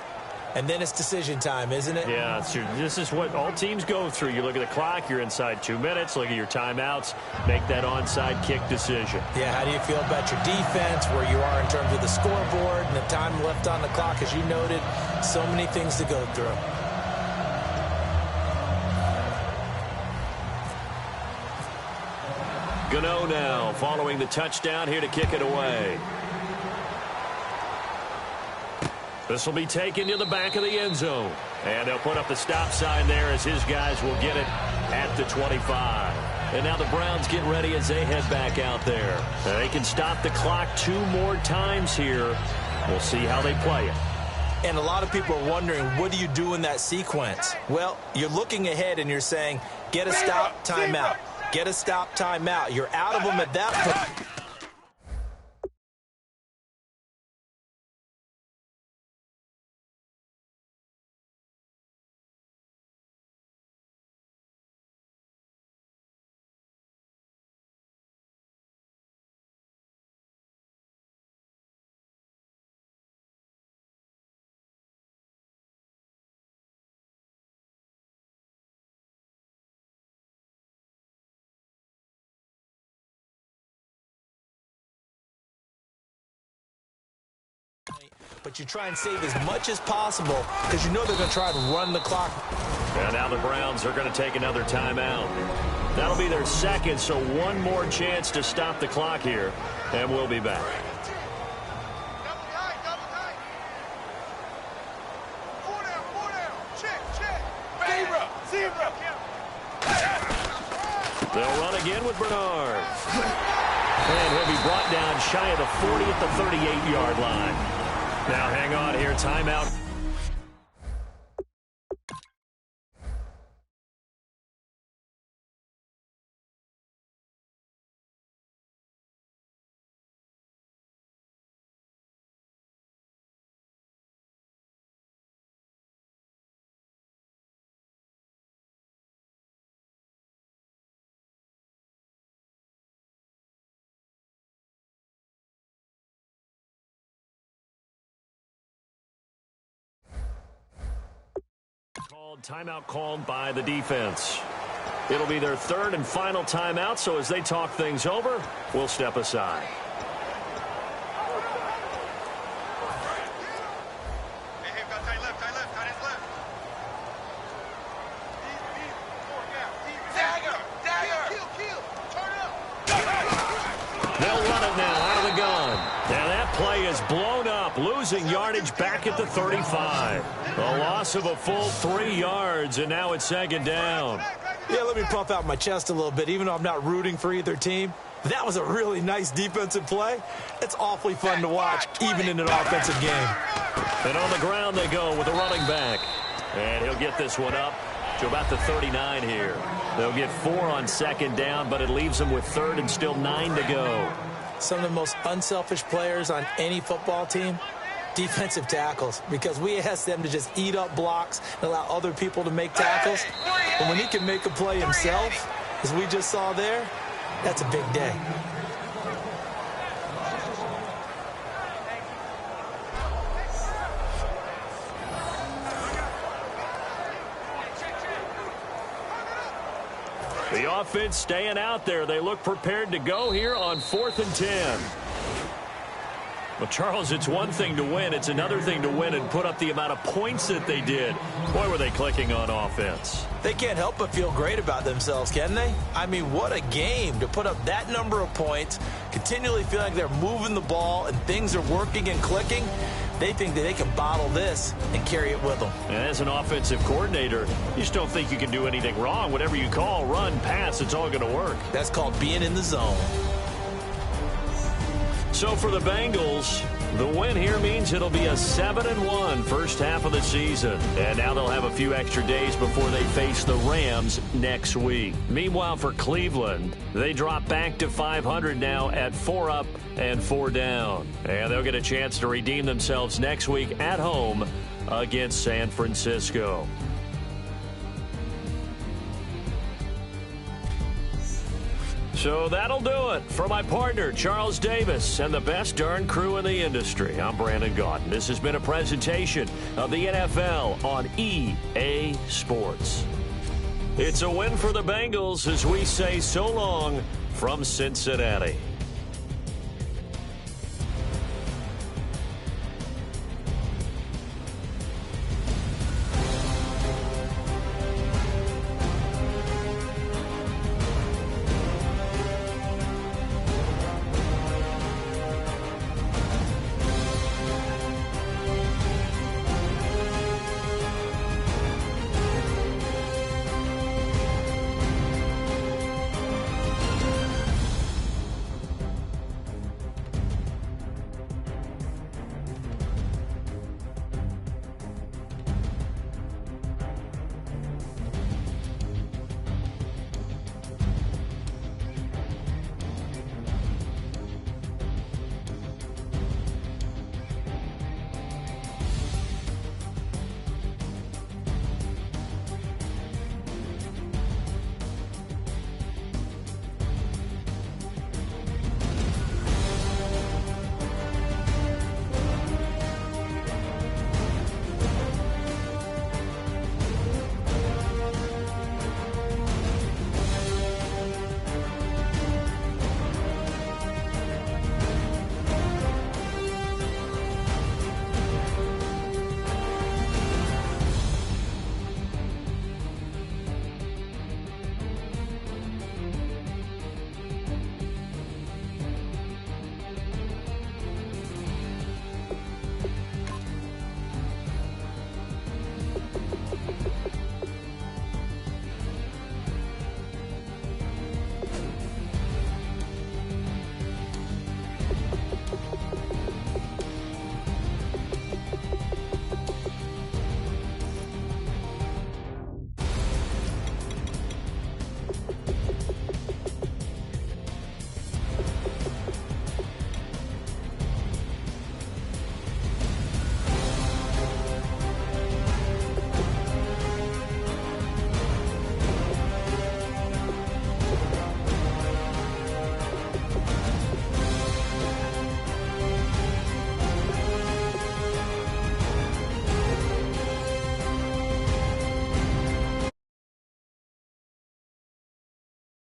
And then it's decision time, isn't it? Yeah, this is what all teams go through. You look at the clock, you're inside 2 minutes. Look at your timeouts. Make that onside kick decision. Yeah, how do you feel about your defense, where you are in terms of the scoreboard and the time left on the clock? As you noted, so many things to go through. Gano now following the touchdown here to kick it away. This will be taken to the back of the end zone. And they'll put up the stop sign there as his guys will get it at the 25. And now the Browns get ready as they head back out there. They can stop the clock 2 more times here. We'll see how they play it. And a lot of people are wondering, what do you do in that sequence? Well, you're looking ahead and you're saying, get a stop, timeout. Get a stop, timeout. You're out of them at that point. But you try and save as much as possible because you know they're going to try to run the clock. And now the Browns are going to take another timeout. That'll be their second, so one more chance to stop the clock here. And we'll be back. Double tight. 4 down. Check. Zebra. They'll run again with Bernard. And he'll be brought down shy of the 40 at the 38-yard line. Now hang on here, timeout. Timeout called by the defense. It'll be their third and final timeout, so as they talk things over, we'll step aside. Hey, got tight left. Dagger. Kill. Turn up. They'll run it now out of the gun. Now that play is blown up, losing yardage back at the 35. A loss of a full 3 yards, and now it's second down. Yeah, let me puff out my chest a little bit, even though I'm not rooting for either team. That was a really nice defensive play. It's awfully fun to watch, even in an offensive game. And on the ground they go with a running back. And he'll get this one up to about the 39 here. They'll get 4 on second down, but it leaves them with third and still 9 to go. Some of the most unselfish players on any football team, defensive tackles, because we ask them to just eat up blocks and allow other people to make tackles. But when he can make a play himself, as we just saw there, that's a big day. The offense staying out there. They look prepared to go here on 4th and 10. Well, Charles, it's one thing to win. It's another thing to win and put up the amount of points that they did. Boy, were they clicking on offense. They can't help but feel great about themselves, can they? I mean, what a game to put up that number of points, continually feeling like they're moving the ball and things are working and clicking. They think that they can bottle this and carry it with them. And as an offensive coordinator, you just don't think you can do anything wrong. Whatever you call, run, pass, it's all going to work. That's called being in the zone. So for the Bengals, the win here means it'll be a 7-1 first half of the season. And now they'll have a few extra days before they face the Rams next week. Meanwhile, for Cleveland, they drop back to 500 now at 4 up and 4 down. And they'll get a chance to redeem themselves next week at home against San Francisco. So that'll do it. For my partner, Charles Davis, and the best darn crew in the industry, I'm Brandon Gaudin. This has been a presentation of the NFL on EA Sports. It's a win for the Bengals as we say so long from Cincinnati.